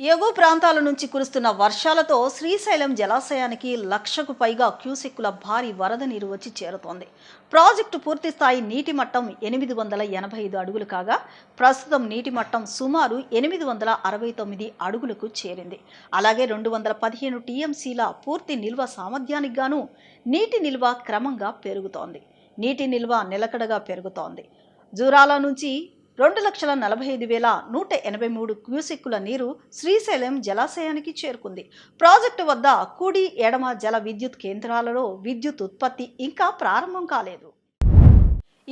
ఎగువ ప్రాంతాల నుంచి కురుస్తున్న వర్షాలతో శ్రీశైలం జలాశయానికి 1,00,000కు పైగా క్యూసెక్కుల భారీ వరద నీరు వచ్చి చేరుతోంది. ప్రాజెక్టు పూర్తిస్థాయి నీటి మట్టం 885 అడుగులు కాగా ప్రస్తుతం నీటి మట్టం సుమారు 869 అడుగులకు చేరింది. అలాగే 215 టీఎంసీల పూర్తి నిల్వ సామర్థ్యానికి గాను నీటి నిల్వ క్రమంగా పెరుగుతోంది. నీటి నిల్వ నిలకడగా పెరుగుతోంది. జూరాల నుంచి 2,45,183 క్యూసెక్కుల నీరు శ్రీశైలం జలాశయానికి చేరుకుంది. ప్రాజెక్టు వద్ద కుడి, ఎడమ జల విద్యుత్ కేంద్రాలలో విద్యుత్ ఉత్పత్తి ఇంకా ప్రారంభం కాలేదు.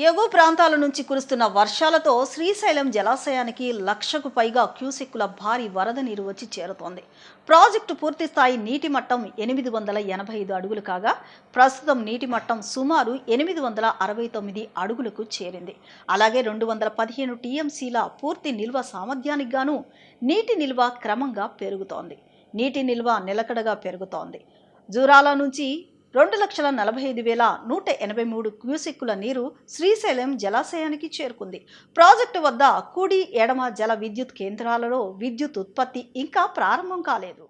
ఎగువ ప్రాంతాల నుంచి కురుస్తున్న వర్షాలతో శ్రీశైలం జలాశయానికి 1,00,000కు పైగా క్యూసెక్కుల భారీ వరద నీరు వచ్చి చేరుతోంది. ప్రాజెక్టు పూర్తిస్థాయి నీటి మట్టం 885 అడుగులు కాగా ప్రస్తుతం నీటి మట్టం సుమారు 869 అడుగులకు చేరింది. అలాగే 215 టీఎంసీల పూర్తి నిల్వ సామర్థ్యానికి గాను నీటి నిల్వ క్రమంగా పెరుగుతోంది. నీటి నిల్వ నిలకడగా పెరుగుతోంది. జూరాల నుంచి 2,45,183 క్యూసెక్కుల నీరు శ్రీశైలం జలాశయానికి చేరుకుంది. ప్రాజెక్టు వద్ద కుడి, ఎడమ జల విద్యుత్ కేంద్రాలలో విద్యుత్ ఉత్పత్తి ఇంకా ప్రారంభం కాలేదు.